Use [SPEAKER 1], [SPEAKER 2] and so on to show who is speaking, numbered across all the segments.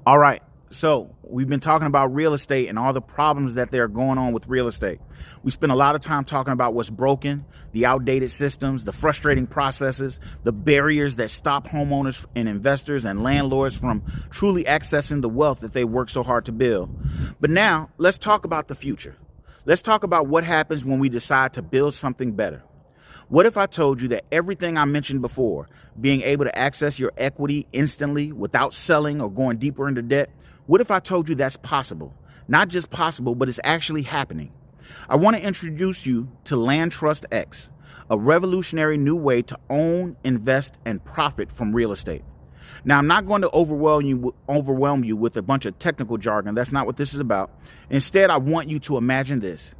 [SPEAKER 1] All right. So we've been talking about real estate and all the problems that are going on with real estate. We spent a lot of time talking about what's broken, the outdated systems, the frustrating processes, the barriers that stop homeowners and investors and landlords from truly accessing the wealth that they work so hard to build. But now let's talk about the future. Let's talk about what happens when we decide to build something better. What if I told you that everything I mentioned before, being able to access your equity instantly without selling or going deeper into debt, what if I told you that's possible? Not just possible, but it's actually happening. I want to introduce you to Land Trust X, a revolutionary new way to own, invest, and profit from real estate. Now, I'm not going to overwhelm you with a bunch of technical jargon. That's not what this is about. Instead, I want you to imagine this.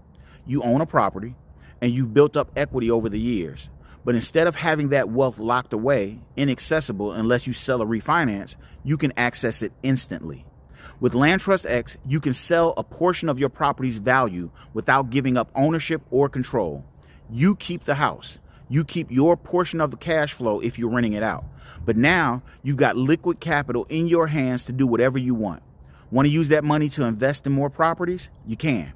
[SPEAKER 1] You own a property and you've built up equity over the years. But instead of having that wealth locked away, inaccessible unless you sell or refinance, you can access it instantly. With Land Trust X, you can sell a portion of your property's value without giving up ownership or control. You keep the house. You keep your portion of the cash flow if you're renting it out. But now you've got liquid capital in your hands to do whatever you want. Want to use that money to invest in more properties? You can.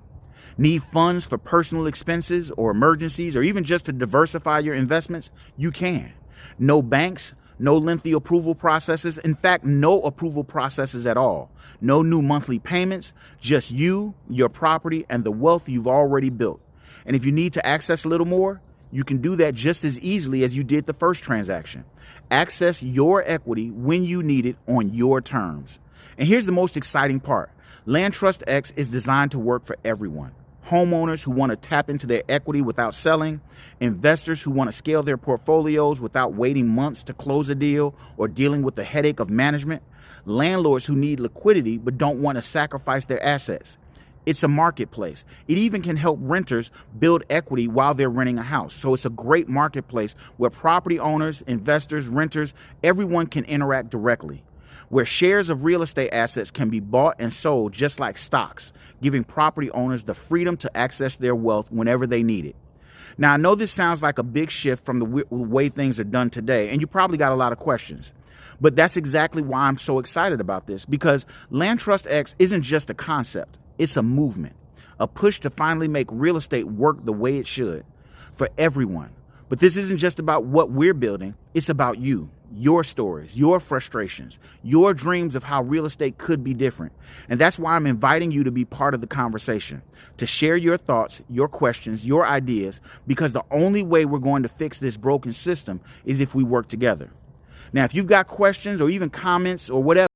[SPEAKER 1] Need funds for personal expenses or emergencies or even just to diversify your investments? You can. No banks, no lengthy approval processes. In fact, no approval processes at all. No new monthly payments, just you, your property, and the wealth you've already built. And if you need to access a little more, you can do that just as easily as you did the first transaction. Access your equity when you need it on your terms. And here's the most exciting part. Land Trust X is designed to work for everyone. Homeowners who want to tap into their equity without selling, investors who want to scale their portfolios without waiting months to close a deal or dealing with the headache of management, landlords who need liquidity but don't want to sacrifice their assets. It's a marketplace. It even can help renters build equity while they're renting a house. So it's a great marketplace where property owners, investors, renters, everyone can interact directly, where shares of real estate assets can be bought and sold just like stocks, giving property owners the freedom to access their wealth whenever they need it. Now, I know this sounds like a big shift from the way things are done today, and you probably got a lot of questions. But that's exactly why I'm so excited about this, because Land Trust X isn't just a concept. It's a movement, a push to finally make real estate work the way it should for everyone. But this isn't just about what we're building. It's about you, your stories, your frustrations, your dreams of how real estate could be different. And that's why I'm inviting you to be part of the conversation, to share your thoughts, your questions, your ideas, because the only way we're going to fix this broken system is if we work together. Now, if you've got questions or even comments or whatever,